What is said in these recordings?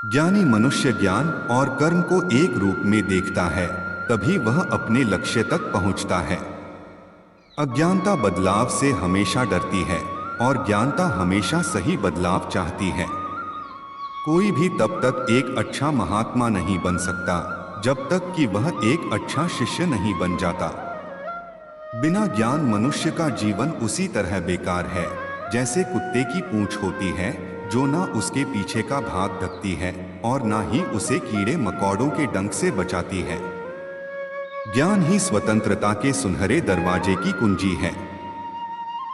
ज्ञानी मनुष्य ज्ञान और कर्म को एक रूप में देखता है, तभी वह अपने लक्ष्य तक पहुंचता है। अज्ञानता बदलाव से हमेशा डरती है और ज्ञानता हमेशा सही बदलाव चाहती है। कोई भी तब तक एक अच्छा महात्मा नहीं बन सकता जब तक कि वह एक अच्छा शिष्य नहीं बन जाता। बिना ज्ञान मनुष्य का जीवन उसी तरह बेकार है जैसे कुत्ते की पूंछ होती है, जो ना उसके पीछे का भाग ढकती है और ना ही उसे कीड़े मकोड़ों के डंक से बचाती है। ज्ञान ही स्वतंत्रता के सुनहरे दरवाजे की कुंजी है।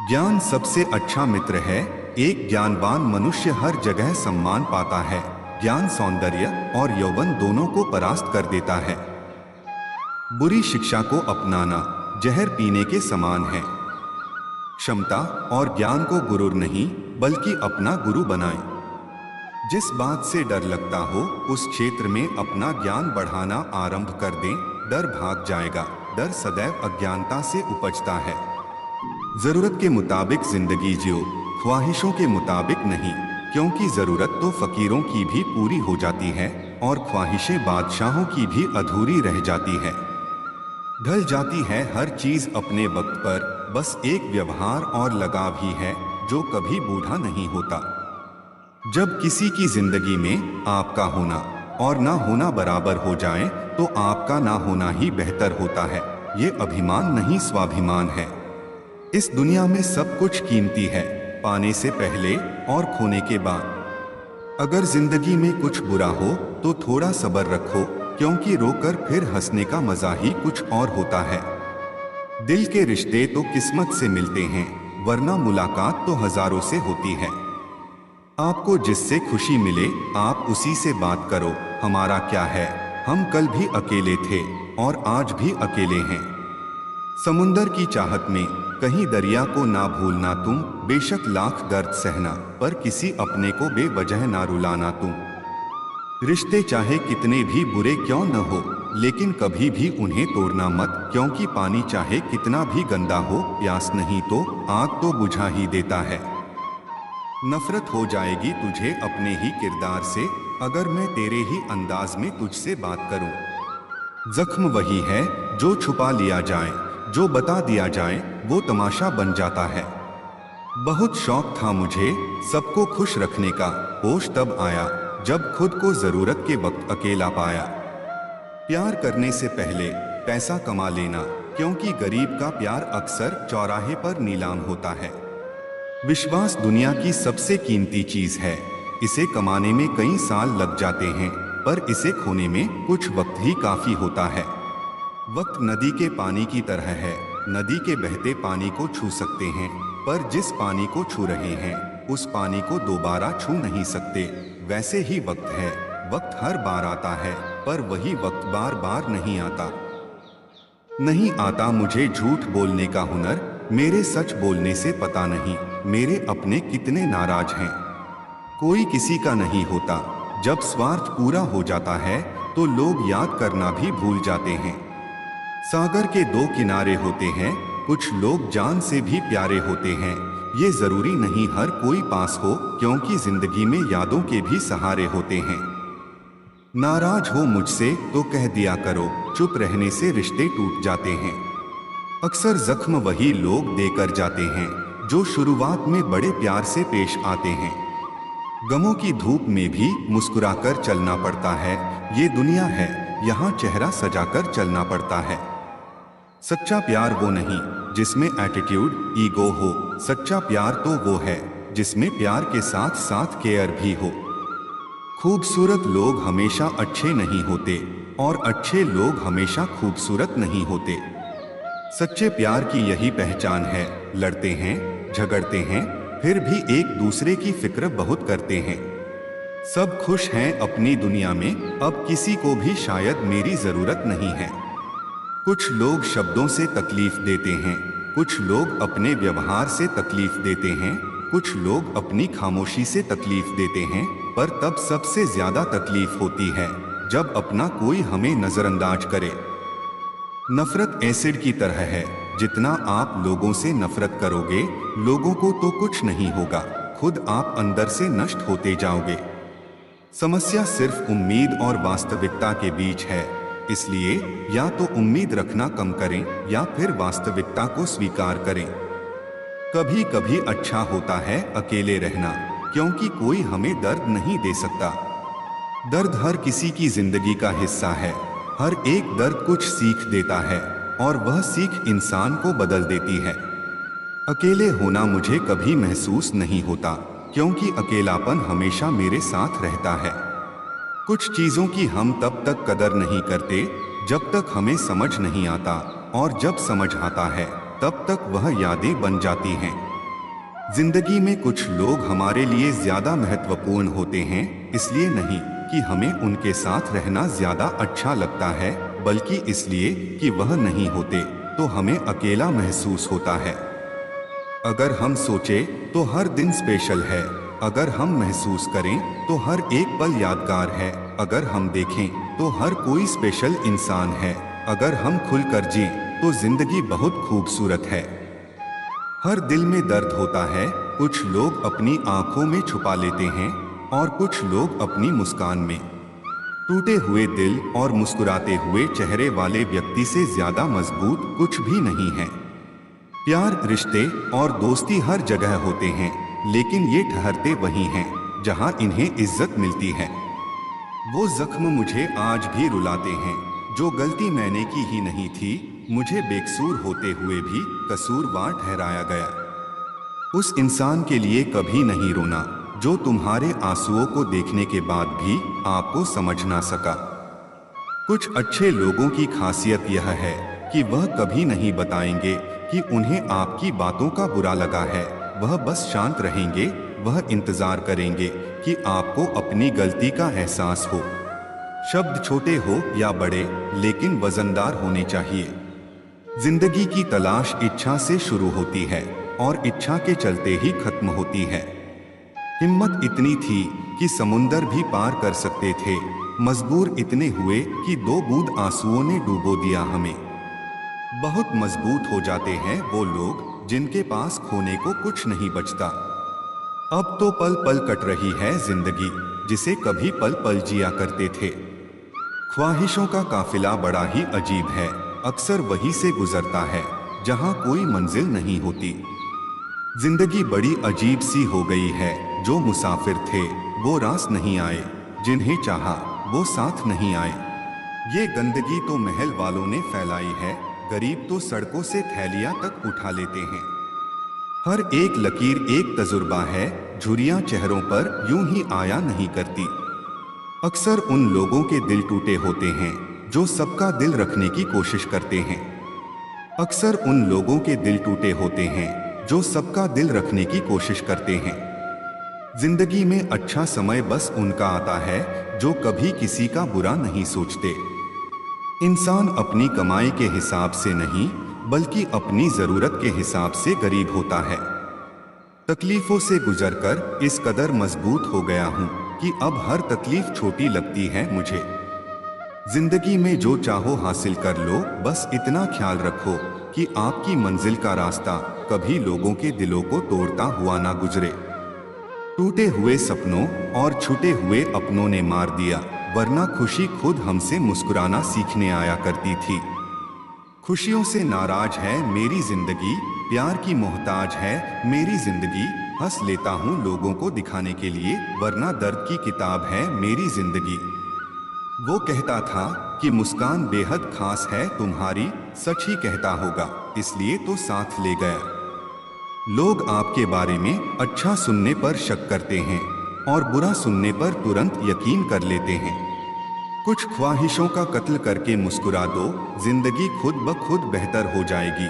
ज्ञान सबसे अच्छा मित्र है। एक ज्ञानवान मनुष्य हर जगह सम्मान पाता है। ज्ञान सौंदर्य और यौवन दोनों को परास्त कर देता है। बुरी शिक्षा को अपनाना जहर पीने के समान है। क्षमता और ज्ञान को गुरु नहीं बल्कि अपना गुरु बनाएं। जिस बात से डर लगता हो उस क्षेत्र में अपना ज्ञान बढ़ाना आरंभ कर दें, डर भाग जाएगा। डर सदैव अज्ञानता से उपजता है। जरूरत के मुताबिक जिंदगी जियो, ख्वाहिशों के मुताबिक नहीं, क्योंकि जरूरत तो फकीरों की भी पूरी हो जाती है और ख्वाहिशें बादशाहों की भी अधूरी रह जाती है। ढल जाती है हर चीज अपने वक्त पर, बस एक व्यवहार और लगाव ही है जो कभी बूढ़ा नहीं होता। जब किसी की जिंदगी में आपका होना और ना होना बराबर हो जाए तो आपका ना होना ही बेहतर होता है। ये अभिमान नहीं स्वाभिमान है। इस दुनिया में सब कुछ कीमती है, पाने से पहले और खोने के बाद। अगर जिंदगी में कुछ बुरा हो तो थोड़ा सब्र रखो, क्योंकि रोकर फिर हंसने का मजा ही कुछ और होता है। दिल के रिश्ते तो किस्मत से मिलते हैं, वरना मुलाकात तो हजारों से होती है। आपको जिससे खुशी मिले आप उसी से बात करो। हमारा क्या है, हम कल भी अकेले थे और आज भी अकेले हैं। समुंदर की चाहत में कहीं दरिया को ना भूलना तुम, बेशक लाख दर्द सहना पर किसी अपने को बेवजह ना रुलाना तुम। रिश्ते चाहे कितने भी बुरे क्यों न हो, लेकिन कभी भी उन्हें तोड़ना मत, क्योंकि पानी चाहे कितना भी गंदा हो, प्यास नहीं तो आग तो बुझा ही देता है। नफरत हो जाएगी तुझे अपने ही किरदार से, अगर मैं तेरे ही अंदाज में तुझसे बात करूं। जख्म वही है जो छुपा लिया जाए, जो बता दिया जाए वो तमाशा बन जाता है। बहुत शौक था मुझे सबको खुश रखने का, होश तब आया जब खुद को जरूरत के वक्त अकेला पाया। प्यार करने से पहले पैसा कमा लेना, क्योंकि गरीब का प्यार अक्सर चौराहे पर नीलाम होता है। विश्वास दुनिया की सबसे कीमती चीज है। इसे कमाने में कई साल लग जाते हैं, पर इसे खोने में कुछ वक्त ही काफी होता है। वक्त नदी के पानी की तरह है। नदी के बहते पानी को छू सकते हैं, पर जिस पानी को छू रहे हैं उस पानी को दोबारा छू नहीं सकते। वैसे ही वक्त है, वक्त हर बार आता है, पर वही वक्त बार बार नहीं आता। नहीं आता मुझे झूठ बोलने का हुनर, मेरे सच बोलने से पता नहीं मेरे अपने कितने नाराज हैं। कोई किसी का नहीं होता, जब स्वार्थ पूरा हो जाता है तो लोग याद करना भी भूल जाते हैं। सागर के दो किनारे होते हैं, कुछ लोग जान से भी प्यारे होते हैं। ये जरूरी नहीं हर कोई पास हो, क्योंकि जिंदगी में यादों के भी सहारे होते हैं। नाराज हो मुझसे तो कह दिया करो, चुप रहने से रिश्ते टूट जाते हैं। अक्सर जख्म वही लोग देकर जाते हैं जो शुरुआत में बड़े प्यार से पेश आते हैं। गमों की धूप में भी मुस्कुराकर चलना पड़ता है। ये दुनिया है, यहाँ चेहरा सजाकर चलना पड़ता है। सच्चा प्यार वो नहीं जिसमें एटीट्यूड ईगो हो, सच्चा प्यार तो वो है जिसमें प्यार के साथ साथ केयर भी हो। खूबसूरत लोग हमेशा अच्छे नहीं होते और अच्छे लोग हमेशा खूबसूरत नहीं होते। सच्चे प्यार की यही पहचान है, लड़ते हैं झगड़ते हैं फिर भी एक दूसरे की फिक्र बहुत करते हैं। सब खुश हैं अपनी दुनिया में, अब किसी को भी शायद मेरी जरूरत नहीं है। कुछ लोग शब्दों से तकलीफ देते हैं, कुछ लोग अपने व्यवहार से तकलीफ देते हैं, कुछ लोग अपनी खामोशी से तकलीफ देते हैं, पर तब सबसे ज्यादा तकलीफ होती है जब अपना कोई हमें नजरअंदाज करे। नफरत एसिड की तरह है, जितना आप लोगों से नफरत करोगे लोगों को तो कुछ नहीं होगा, खुद आप अंदर से नष्ट होते जाओगे। समस्या सिर्फ उम्मीद और वास्तविकता के बीच है। इसलिए या तो उम्मीद रखना कम करें या फिर वास्तविकता को स्वीकार करें। कभी कभी अच्छा होता है अकेले रहना, क्योंकि कोई हमें दर्द नहीं दे सकता। दर्द हर किसी की जिंदगी का हिस्सा है। हर एक दर्द कुछ सीख देता है और वह सीख इंसान को बदल देती है। अकेले होना मुझे कभी महसूस नहीं होता, क्योंकि अकेलापन हमेशा मेरे साथ रहता है। कुछ चीजों की हम तब तक कदर नहीं करते जब तक हमें समझ नहीं आता, और जब समझ आता है तब तक वह यादें बन जाती हैं। जिंदगी में कुछ लोग हमारे लिए ज्यादा महत्वपूर्ण होते हैं, इसलिए नहीं कि हमें उनके साथ रहना ज्यादा अच्छा लगता है, बल्कि इसलिए कि वह नहीं होते तो हमें अकेला महसूस होता है। अगर हम सोचें तो हर दिन स्पेशल है। अगर हम महसूस करें तो हर एक पल यादगार है। अगर हम देखें तो हर कोई स्पेशल इंसान है। अगर हम खुलकर जिएं तो जिंदगी बहुत खूबसूरत है। हर दिल में दर्द होता है। कुछ लोग अपनी आंखों में छुपा लेते हैं और कुछ लोग अपनी मुस्कान में। टूटे हुए दिल और मुस्कुराते हुए चेहरे वाले व्यक्ति से ज्यादा मजबूत कुछ भी नहीं है। प्यार, रिश्ते और दोस्ती हर जगह होते हैं, लेकिन ये ठहरते वहीं हैं जहां इन्हें इज्जत मिलती है। वो जख्म मुझे आज भी रुलाते हैं, जो गलती मैंने की ही नहीं थी। मुझे बेकसूर होते हुए भी कसूरवार ठहराया गया। उस इंसान के लिए कभी नहीं रोना जो तुम्हारे आंसुओं को देखने के बाद भी आपको समझ ना सका। कुछ अच्छे लोगों की खासियत यह है कि वह कभी नहीं बताएंगे कि उन्हें आपकी बातों का बुरा लगा है। वह बस शांत रहेंगे। वह इंतजार करेंगे कि आपको अपनी गलती का एहसास हो। शब्द छोटे हो या बड़े, लेकिन वजनदार होने चाहिए। जिंदगी की तलाश इच्छा से शुरू होती है और इच्छा के चलते ही खत्म होती है। हिम्मत इतनी थी कि समुंदर भी पार कर सकते थे। मजबूर इतने हुए कि 2 बूंद आंसुओं ने डूबो दिया हमें। बहुत मजबूत हो जाते हैं वो लोग जिनके पास खोने को कुछ नहीं बचता। अब तो पल पल कट रही है जिंदगी, जिसे कभी पल पल जिया करते थे। ख्वाहिशों का काफिला बड़ा ही अजीब है। अक्सर वहीं से गुजरता है जहां कोई मंजिल नहीं होती। जिंदगी बड़ी अजीब सी हो गई है। जो मुसाफिर थे वो रास नहीं आए, जिन्हें चाहा वो साथ नहीं आए। ये गंदगी तो महल वालों ने फैलाई है। गरीब तो सड़कों से थैलियां तक उठा लेते हैं। हर एक लकीर एक तजुर्बा है। झुर्रियां चेहरों पर यूं ही आया नहीं करती। अक्सर उन लोगों के दिल टूटे होते हैं जो सबका दिल रखने की कोशिश करते हैं। अक्सर उन लोगों के दिल टूटे होते हैं जो सबका दिल रखने की कोशिश करते हैं। जिंदगी में अच्छा समय बस उनका आता है जो कभी किसी का बुरा नहीं सोचते। इंसान अपनी कमाई के हिसाब से नहीं, बल्कि अपनी जरूरत के हिसाब से गरीब होता है। तकलीफों से गुजरकर इस कदर मजबूत हो गया हूं कि अब हर तकलीफ छोटी लगती है मुझे। जिंदगी में जो चाहो हासिल कर लो, बस इतना ख्याल रखो कि आपकी मंजिल का रास्ता कभी लोगों के दिलों को तोड़ता हुआ ना गुजरे। टूटे हुए सपनों और छूटे हुए अपनों ने मार दिया, वरना खुशी खुद हमसे मुस्कुराना सीखने आया करती थी। खुशियों से नाराज है मेरी जिंदगी, प्यार की मोहताज है मेरी जिंदगी। हंस लेता हूँ लोगों को दिखाने के लिए, वरना दर्द की किताब है मेरी जिंदगी। वो कहता था कि मुस्कान बेहद खास है तुम्हारी, सच ही कहता होगा, इसलिए तो साथ ले गया। लोग आपके बारे में अच्छा सुनने पर शक करते हैं और बुरा सुनने पर तुरंत यकीन कर लेते हैं। कुछ ख्वाहिशों का कत्ल करके मुस्कुरा दो, जिंदगी खुद ब खुद बेहतर हो जाएगी।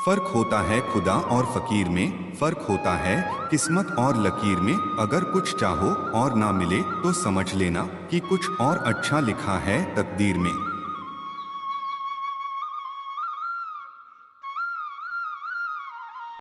फर्क होता है खुदा और फकीर में, फर्क होता है किस्मत और लकीर में। अगर कुछ चाहो और ना मिले तो समझ लेना कि कुछ और अच्छा लिखा है तकदीर में।